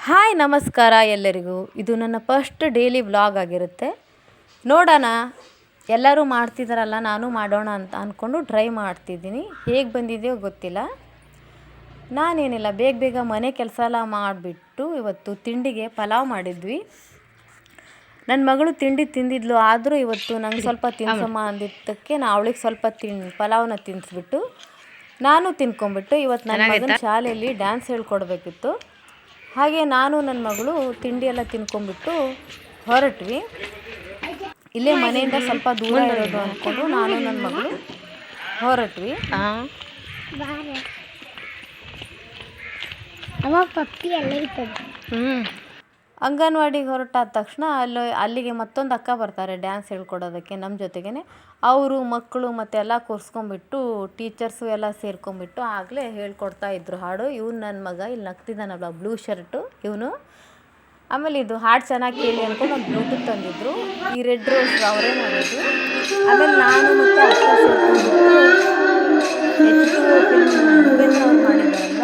Hi ನಮಸ್ಕಾರ ಎಲ್ಲರಿಗೂ. ಇದು ನನ್ನ ಫಸ್ಟ್ ಡೈಲಿ ವ್ಲಾಗ್ ಆಗಿರುತ್ತೆ. ನೋಡೋಣ, ಎಲ್ಲರೂ ಮಾಡ್ತಿದ್ದಾರಲ್ಲ ನಾನು ಮಾಡೋಣ ಅಂತ ಅಂದ್ಕೊಂಡು ಟ್ರೈ ಮಾಡ್ತಿದ್ದೀನಿ. ಹೇಗೆ ಬಂದಿದೆಯೋ ಗೊತ್ತಿಲ್ಲ. ನಾನೇನಿಲ್ಲ, ಬೇಗ ಬೇಗ ಮನೆ ಕೆಲಸ ಎಲ್ಲ ಮಾಡಿಬಿಟ್ಟು ಇವತ್ತು ತಿಂಡಿಗೆ ಪಲಾವ್ ಮಾಡಿದ್ವಿ. ನನ್ನ ಮಗಳು ತಿಂಡಿ ತಿಂದಿದ್ಲು, ಆದರೂ ಇವತ್ತು ನಂಗೆ ಸ್ವಲ್ಪ ತಿನ್ಸಮ್ಮ ಅಂದಿದ್ದಕ್ಕೆ ಅವಳಿಗೆ ಸ್ವಲ್ಪ ಪಲಾವ್ನ ತಿನ್ನಿಸ್ಬಿಟ್ಟು ನಾನು ತಿನ್ಕೊಂಬಿಟ್ಟು ಇವತ್ತು ನನ್ನ ಮಗನ ಶಾಲೆಯಲ್ಲಿ ಡ್ಯಾನ್ಸ್ ಹೇಳ್ಕೊಡ್ಬೇಕಿತ್ತು. ಹಾಗೆ ನಾನು ನನ್ನ ಮಗಳು ತಿಂಡಿ ಎಲ್ಲ ತಿನ್ಕೊಂಬಿಟ್ಟು ಹೊರಟ್ವಿ. ಇಲ್ಲೇ ಮನೆಯಿಂದ ಸ್ವಲ್ಪ ದೂರ ಇರೋದು ಅಂದ್ಕೊಂಡು ನಾನು ನನ್ನ ಮಗಳು ಹೊರಟ್ವಿ. ಅಂಗನವಾಡಿಗೆ ಹೊರಟಾದ ತಕ್ಷಣ ಅಲ್ಲಿಗೆ ಮತ್ತೊಂದು ಅಕ್ಕ ಬರ್ತಾರೆ ಡ್ಯಾನ್ಸ್ ಹೇಳ್ಕೊಡೋದಕ್ಕೆ ನಮ್ಮ ಜೊತೆಗೇ. ಅವರು ಮಕ್ಕಳು ಮತ್ತೆಲ್ಲ ಕೂರಿಸ್ಕೊಂಬಿಟ್ಟು ಟೀಚರ್ಸು ಎಲ್ಲ ಸೇರ್ಕೊಂಬಿಟ್ಟು ಆಗಲೇ ಹೇಳ್ಕೊಡ್ತಾಯಿದ್ರು ಹಾಡು. ಇವನು ನನ್ನ ಮಗ ಇಲ್ಲಿ ನಗ್ತಿದ್ದಾನಲ್ಲ, ಬ್ಲೂ ಶರ್ಟು ಇವನು. ಆಮೇಲೆ ಇದು ಹಾಡು ಚೆನ್ನಾಗಿ ಕೇಳಿ ಅಂದ್ಕೊಂಡು ಒಂದು ಬ್ಲೂಟೂತ್ ತಂದಿದ್ರು. ಈ ರೆಡ್ ರೋಸ್ ಅವರೇ ಮಾಡಿದ್ರು. ಆಮೇಲೆ ನಾನು ಮತ್ತು ಅಕ್ಕ ಸೇರ್ಕೊಂಡ್ಬಿಟ್ಟು ಉಪೇಂದ್ರ ಅವ್ರು ಮಾಡಿದ್ದಾರಲ್ಲ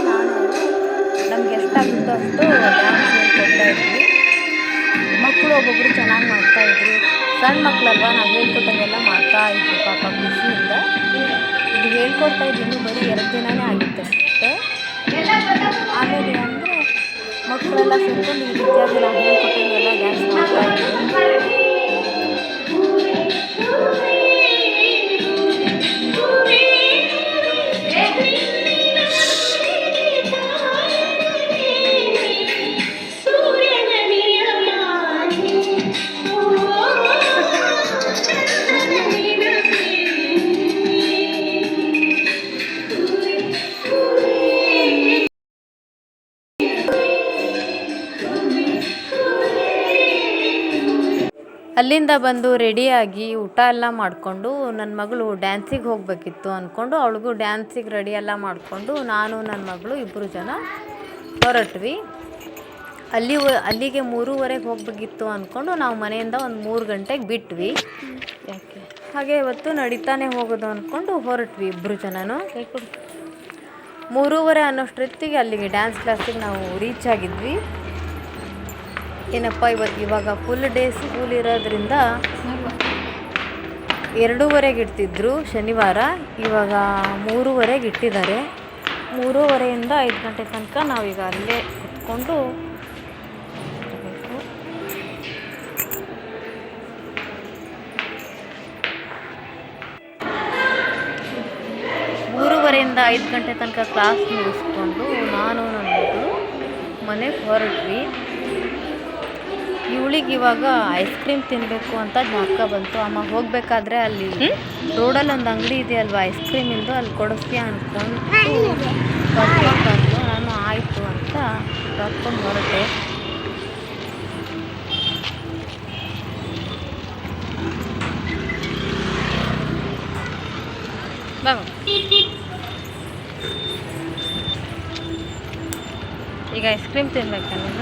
ನಾನು ನಮ್ಗೆ ಎಷ್ಟಾಗುತ್ತೋ ಅಷ್ಟು ಡ್ಯಾನ್ಸ್ ಹೇಳ್ಕೊಡ್ತಾಯಿದ್ವಿ. ಮಕ್ಕಳು ಒಬ್ಬೊಬ್ಬರು ಚೆನ್ನಾಗಿ ಮಾಡ್ತಾಯಿದ್ರು. ಸಣ್ಣ ಮಕ್ಕಳಲ್ವ, ನಾವು ಹೇಳ್ಕೊಟ್ಟಂಗೆಲ್ಲ ಮಾಡ್ತಾಯಿದ್ವಿ ಪಾಪ ಖುಷಿಯಿಂದ. ಇದು ಹೇಳ್ಕೊಡ್ತಾಯಿದ್ದು ಇನ್ನೂ ಬರೀ 2 ದಿನವೇ ಆಗಿತ್ತು ಅಷ್ಟೇ. ಆಮೇಲೆ ಅಂದರೆ ಮಕ್ಕಳೆಲ್ಲ ಸೇರ್ಕೊಂಡು ಈ ರೀತಿಯಾಗಿ ನಾವು ಹೇಳ್ಕೊಟ್ಟಂಗೆಲ್ಲ ಡ್ಯಾನ್ಸ್ ಮಾಡ್ತಾಯಿದ್ವಿ. ಅಲ್ಲಿಂದ ಬಂದು ರೆಡಿಯಾಗಿ ಊಟ ಎಲ್ಲ ಮಾಡಿಕೊಂಡು ನನ್ನ ಮಗಳು ಡ್ಯಾನ್ಸಿಗೆ ಹೋಗಬೇಕಿತ್ತು ಅಂದ್ಕೊಂಡು ಅವಳಿಗೂ ಡ್ಯಾನ್ಸಿಗೆ ರೆಡಿ ಎಲ್ಲ ಮಾಡಿಕೊಂಡು ನಾನು ನನ್ನ ಮಗಳು ಇಬ್ಬರು ಜನ ಹೊರಟ್ವಿ. ಅಲ್ಲಿಗೆ 3:30ಗೆ ಹೋಗಬೇಕಿತ್ತು ಅಂದ್ಕೊಂಡು ನಾವು ಮನೆಯಿಂದ ಒಂದು 3 ಗಂಟೆಗೆ ಬಿಟ್ವಿ. ಹಾಗೆ ಇವತ್ತು ನಡೀತಾನೆ ಹೋಗೋದು ಅಂದ್ಕೊಂಡು ಹೊರಟ್ವಿ ಇಬ್ಬರು ಜನನು. 3:30 ಅನ್ನೋಷ್ಟೊತ್ತಿಗೆ ಅಲ್ಲಿಗೆ ಡ್ಯಾನ್ಸ್ ಕ್ಲಾಸಿಗೆ ನಾವು ರೀಚ್ ಆಗಿದ್ವಿ. ಏನಪ್ಪ ಇವಾಗ ಫುಲ್ ಡೇ ಸ್ಕೂಲ್ ಇರೋದ್ರಿಂದ 2:30ಗೆ ಇಡ್ತಿದ್ರು ಶನಿವಾರ, ಇವಾಗ 3:30ಗೆ ಇಟ್ಟಿದ್ದಾರೆ. 3:30ಯಿಂದ 5 ಗಂಟೆ ತನಕ ನಾವೀಗ ಅಲ್ಲೇ ಕುತ್ಕೊಂಡು 3:30ಯಿಂದ 5 ಗಂಟೆ ತನಕ ಕ್ಲಾಸ್ ಮುಗಿಸ್ಕೊಂಡು ನಾನು ನನ್ನ ಮಗಳು ಮನೆಗೆ ಹೊರಟ್ವಿ. ಇವಳಿಗೆ ಇವಾಗ ಐಸ್ ಕ್ರೀಮ್ ತಿನ್ನಬೇಕು ಅಂತ ಜ್ಞಾಪಕ ಬಂತು. ಅಮ್ಮ ಹೋಗಬೇಕಾದ್ರೆ ಅಲ್ಲಿ ರೋಡಲ್ಲಿ ಒಂದು ಅಂಗಡಿ ಇದೆಯಲ್ವ ಐಸ್ ಕ್ರೀಮಿಂದು, ಅಲ್ಲಿ ಕೊಡಿಸ್ತೀಯ ಅಂದ್ಕೊಂಡು ಕರ್ಕೊಂಡು ನಾನು ಆಯಿತು ಅಂತ ಕರ್ಕೊಂಡು ಹೊರಟೆ. ಈಗ ಐಸ್ ಕ್ರೀಮ್ ತಿನ್ಬೇಕಲ್ಲ.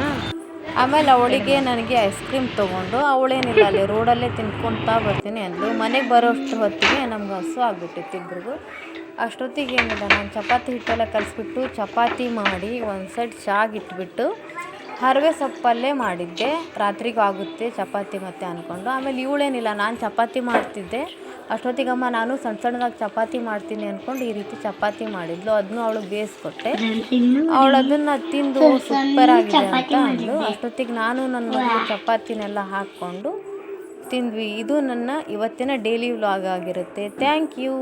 ಆಮೇಲೆ ಅವಳಿಗೆ ನನಗೆ ಐಸ್ ಕ್ರೀಮ್ ತೊಗೊಂಡು ಅವಳೇನಿಲ್ಲ ಅಲ್ಲಿ ರೋಡಲ್ಲೇ ತಿನ್ಕೊತಾ ಬರ್ತೀನಿ ಅಂದಳು. ಮನೆಗೆ ಬರೋಷ್ಟು ಹೊತ್ತಿಗೆ ನಮ್ಗೆ ಹಸು ಆಗಿಬಿಟ್ಟಿತ್ತು ಇಬ್ರಿಗೂ. ಅಷ್ಟೊತ್ತಿಗೆ ಏನಿಲ್ಲ, ನಾನು ಚಪಾತಿ ಹಿಟ್ಟೆಲ್ಲ ಕಲಿಸ್ಬಿಟ್ಟು ಚಪಾತಿ ಮಾಡಿ ಒಂದು ಸೈಡ್ ಚಾಗಿಟ್ಬಿಟ್ಟು ಹರವೆ ಸೊಪ್ಪಲ್ಲೇ ಮಾಡಿದ್ದೆ. ರಾತ್ರಿಗೂ ಆಗುತ್ತೆ ಚಪಾತಿ ಮತ್ತೆ ಅಂದ್ಕೊಂಡು. ಆಮೇಲೆ ಇವಳೇನಿಲ್ಲ, ನಾನು ಚಪಾತಿ ಮಾಡ್ತಿದ್ದೆ ಅಷ್ಟೊತ್ತಿಗಮ್ಮ ನಾನು ಸಣ್ಣ ಸಣ್ಣದಾಗಿ ಚಪಾತಿ ಮಾಡ್ತೀನಿ ಅಂದ್ಕೊಂಡು ಈ ರೀತಿ ಚಪಾತಿ ಮಾಡಿದ್ಲು. ಅದನ್ನು ಅವಳಿಗೆ ಬೇಯಿಸ್ಕೊಟ್ಟೆ. ಅವಳು ಅದನ್ನು ತಿಂದು ಸೂಪರ್ ಆಗಿದೆ ಅಂತ ಅಂದ್ಲು. ಅಷ್ಟೊತ್ತಿಗೆ ನಾನು ನನ್ನ ಮಗಳು ಚಪಾತಿನೆಲ್ಲ ಹಾಕ್ಕೊಂಡು ತಿಂದ್ವಿ. ಇದು ನನ್ನ ಇವತ್ತಿನ ಡೈಲಿ ವ್ಲಾಗ್ ಆಗಿರುತ್ತೆ. Thank you.